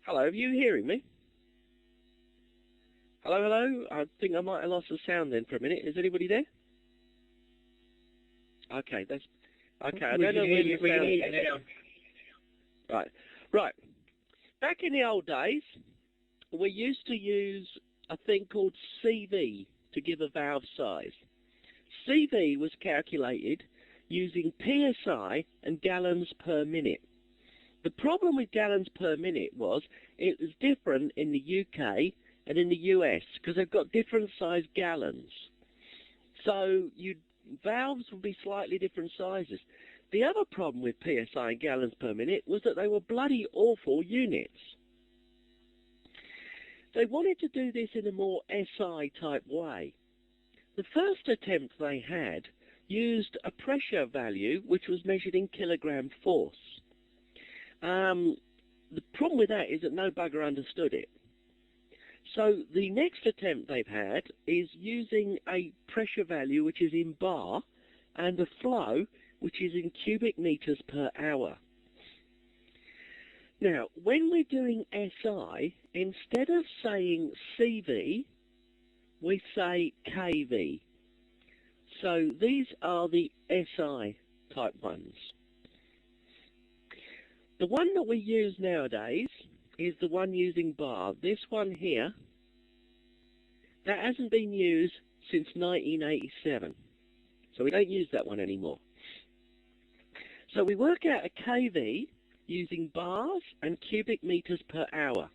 Hello, are you hearing me? Hello, hello? I think I might have lost the sound then for a minute. Is anybody there? Okay, that's... Okay, I don't know where the sound... Right. Back in the old days, we used to use a thing called CV to give a valve size. CV was calculated using PSI and gallons per minute. The problem with gallons per minute was it was different in the UK and in the US because they've got different sized gallons. So valves would be slightly different sizes. The other problem with PSI and gallons per minute was that they were bloody awful units. They wanted to do this in a more SI type way. The first attempt they had used a pressure value which was measured in kilogram force. The problem with that is that no bugger understood it. So the next attempt they've had is using a pressure value which is in bar and a flow which is in cubic meters per hour. Now, when we're doing SI, instead of saying CV, we say KV. So these are the SI type ones. The one that we use nowadays is the one using bar. This one here, that hasn't been used since 1987. So we don't use that one anymore. So we work out a KV using bars and cubic meters per hour.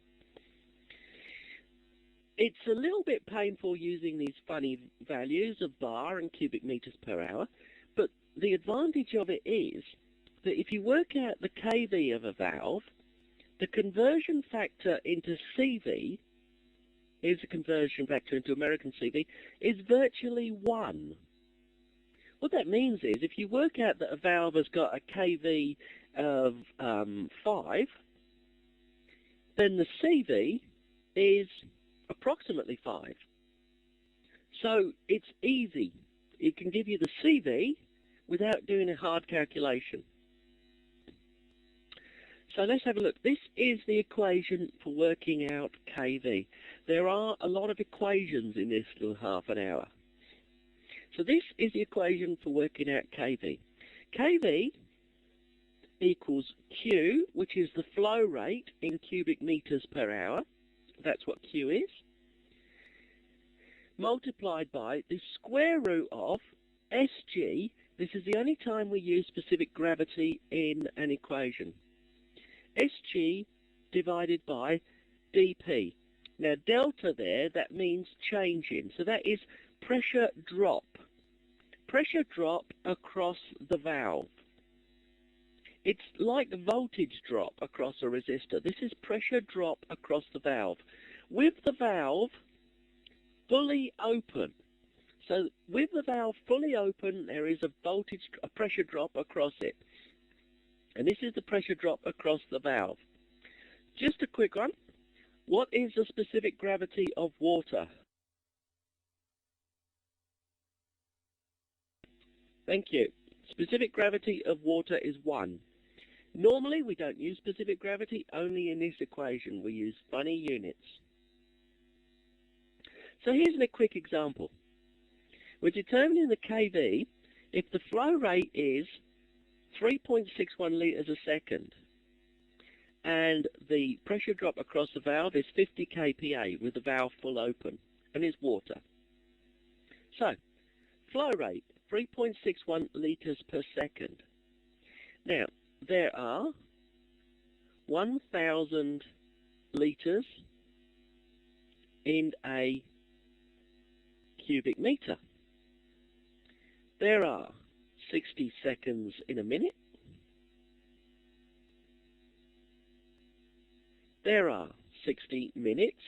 It's a little bit painful using these funny values of bar and cubic meters per hour, but the advantage of it is that if you work out the KV of a valve, the conversion factor into CV, is a conversion factor into American CV, is virtually 1. What that means is if you work out that a valve has got a KV of 5, then the CV is approximately 5. So it's easy. It can give you the CV without doing a hard calculation. So let's have a look. This is the equation for working out KV. There are a lot of equations in this little half an hour. So this is the equation for working out KV. KV equals Q, which is the flow rate in cubic meters per hour. That's what Q is. Multiplied by the square root of SG. This is the only time we use specific gravity in an equation. SG divided by dP. Now delta there, that means change in. So that is pressure drop. Pressure drop across the valve. It's like voltage drop across a resistor. This is pressure drop across the valve. With the valve fully open. So with the valve fully open, there is a pressure drop across it. And this is the pressure drop across the valve. Just a quick one. What is the specific gravity of water? Thank you. Specific gravity of water is 1. Normally we don't use specific gravity, only in this equation. We use funny units. So here's a quick example. We're determining the KV if the flow rate is 3.61 litres a second and the pressure drop across the valve is 50 kPa with the valve full open and is water. So, flow rate 3.61 litres per second. Now, there are 1,000 litres in a cubic metre. There are 60 seconds in a minute. There are 60 minutes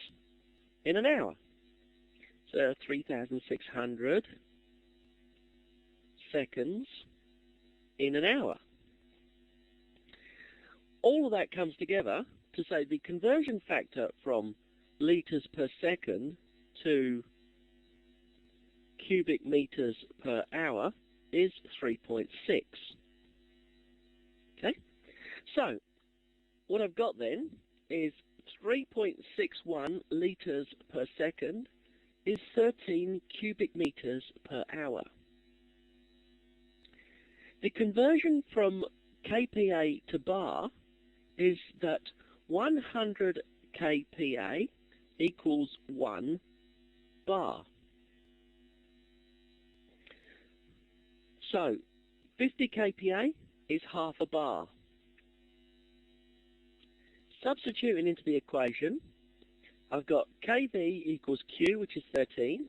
in an hour. So 3,600 seconds in an hour. All of that comes together to say the conversion factor from litres per second to cubic meters per hour is 3.6. Okay, so what I've got then is 3.61 litres per second is 13 cubic metres per hour. The conversion from kPa to bar is that 100 kPa equals 1 bar. So 50 kPa is half a bar. Substituting into the equation, I've got kV equals Q, which is 13,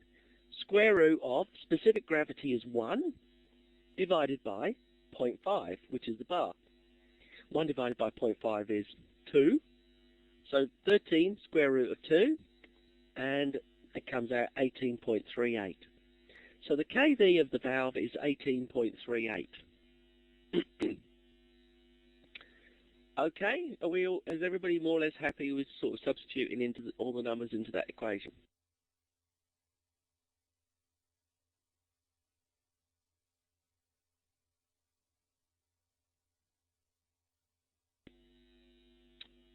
square root of specific gravity is 1, divided by 0.5, which is the bar. 1 divided by 0.5 is 2, so 13 square root of 2, and it comes out 18.38. So the kV of the valve is 18.38. Okay, is everybody more or less happy with sort of substituting into all the numbers into that equation?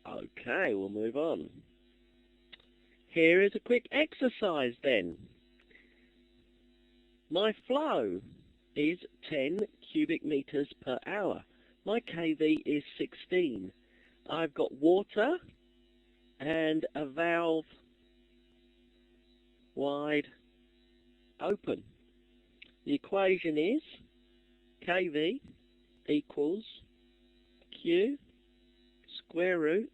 Okay, we'll move on. Here is a quick exercise then. My flow is 10 cubic meters per hour. My kV is 16. I've got water and a valve wide open. The equation is kV equals Q square root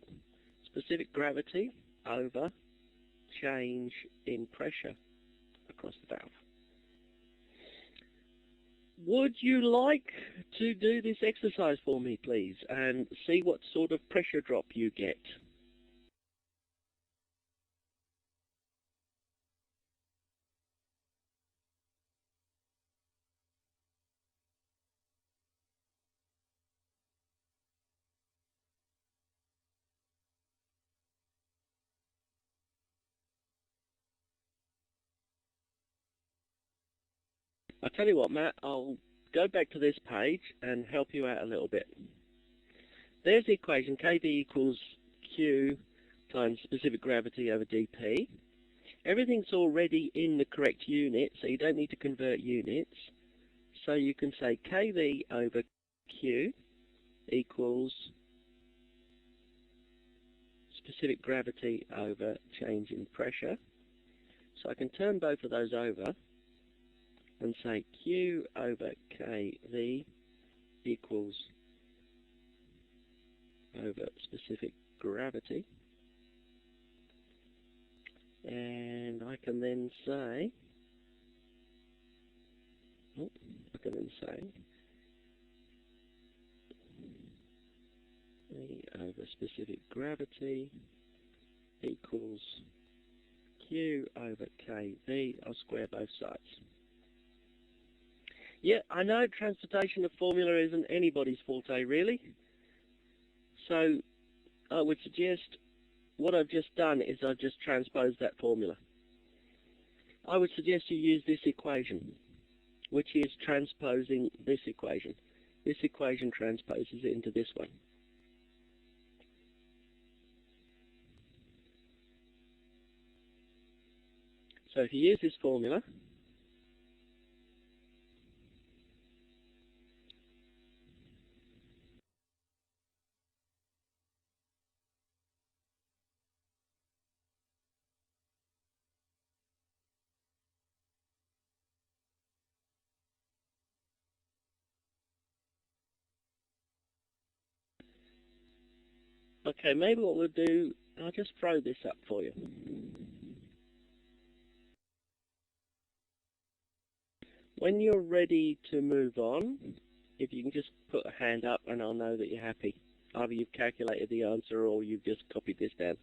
specific gravity over change in pressure across the valve. Would you like to do this exercise for me, please, and see what sort of pressure drop you get? I'll tell you what, Matt, I'll go back to this page and help you out a little bit. There's the equation, kV equals Q times specific gravity over dP. Everything's already in the correct unit, so you don't need to convert units. So you can say kV over Q equals specific gravity over change in pressure. So I can turn both of those over and say Q over kV equals over specific gravity. And I can then say, V over specific gravity equals Q over kV. I'll square both sides. Yeah, I know transportation of formula isn't anybody's forte, really. So I would suggest what I've just done is I've just transposed that formula. I would suggest you use this equation, which is transposing this equation. This equation transposes it into this one. So if you use this formula, okay, maybe what we'll do, I'll just throw this up for you. When you're ready to move on, if you can just put a hand up and I'll know that you're happy. Either you've calculated the answer or you've just copied this down.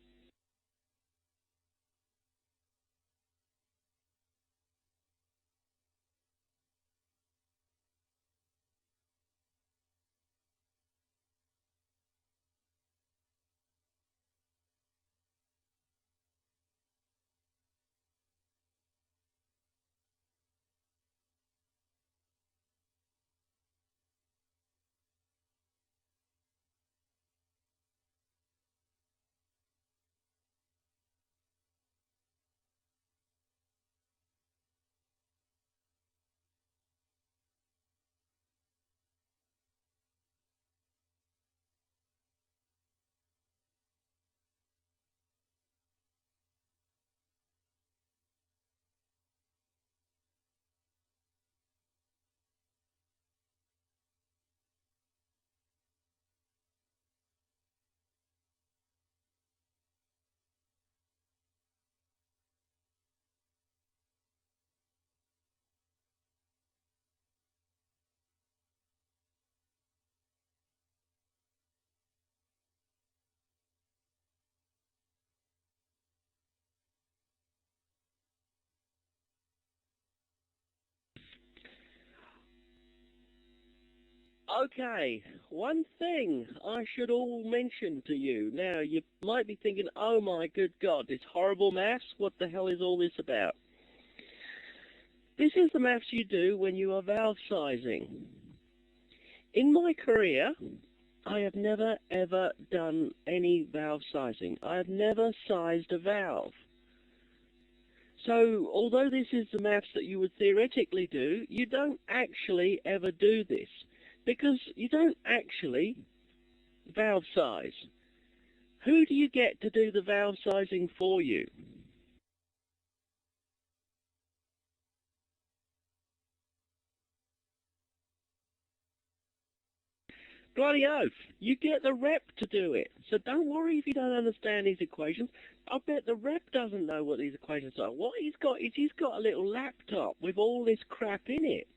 Okay, one thing I should all mention to you. Now, you might be thinking, oh my good God, this horrible maths, what the hell is all this about? This is the maths you do when you are valve sizing. In my career, I have never ever done any valve sizing. I have never sized a valve. So, although this is the maths that you would theoretically do, you don't actually ever do this, because you don't actually valve size. Who do you get to do the valve sizing for you? Bloody oath, you get the rep to do it. So don't worry if you don't understand these equations. I bet the rep doesn't know what these equations are. What he's got is he's got a little laptop with all this crap in it.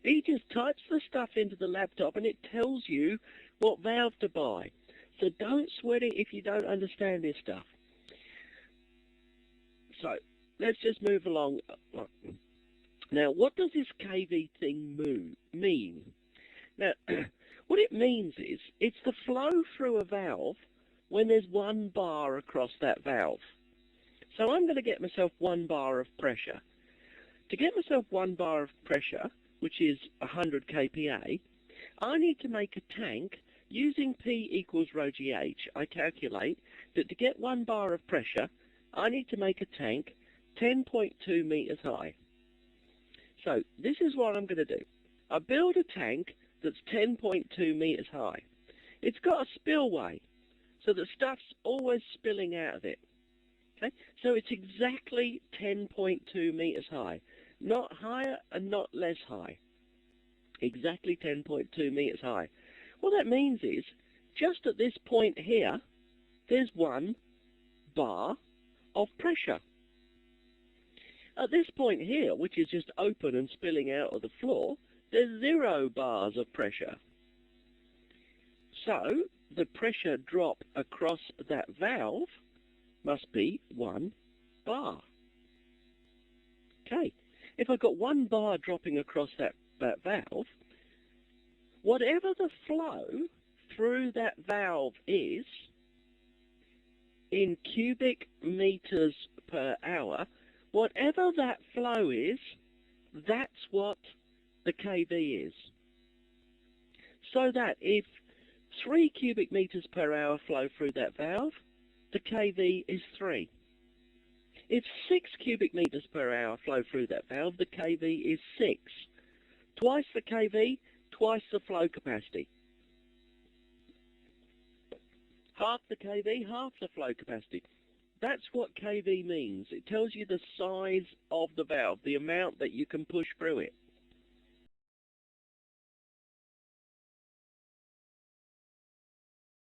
He just types the stuff into the laptop and it tells you what valve to buy. So don't sweat it if you don't understand this stuff. So let's just move along. Now, what does this KV thing mean? Now, what it means is it's the flow through a valve when there's 1 bar across that valve. So I'm going to get myself 1 bar of pressure. To get myself 1 bar of pressure, which is 100 kPa, I need to make a tank using P equals rho GH. I calculate that to get 1 bar of pressure, I need to make a tank 10.2 meters high. So this is what I'm going to do. I build a tank that's 10.2 meters high. It's got a spillway, so the stuff's always spilling out of it. Okay, so it's exactly 10.2 meters high, not higher and not less high. Exactly 10.2 meters high. What that means is, just at this point here, there's 1 bar of pressure. At this point here, which is just open and spilling out of the floor, there's 0 bars of pressure. So the pressure drop across that valve must be 1 bar. Okay, if I've got 1 bar dropping across that valve, whatever the flow through that valve is in cubic meters per hour, whatever that flow is, that's what the KV is. So that if 3 cubic meters per hour flow through that valve, the KV is 3. If 6 cubic meters per hour flow through that valve, the KV is 6. Twice the KV, twice the flow capacity. Half the KV, half the flow capacity. That's what KV means. It tells you the size of the valve, the amount that you can push through it.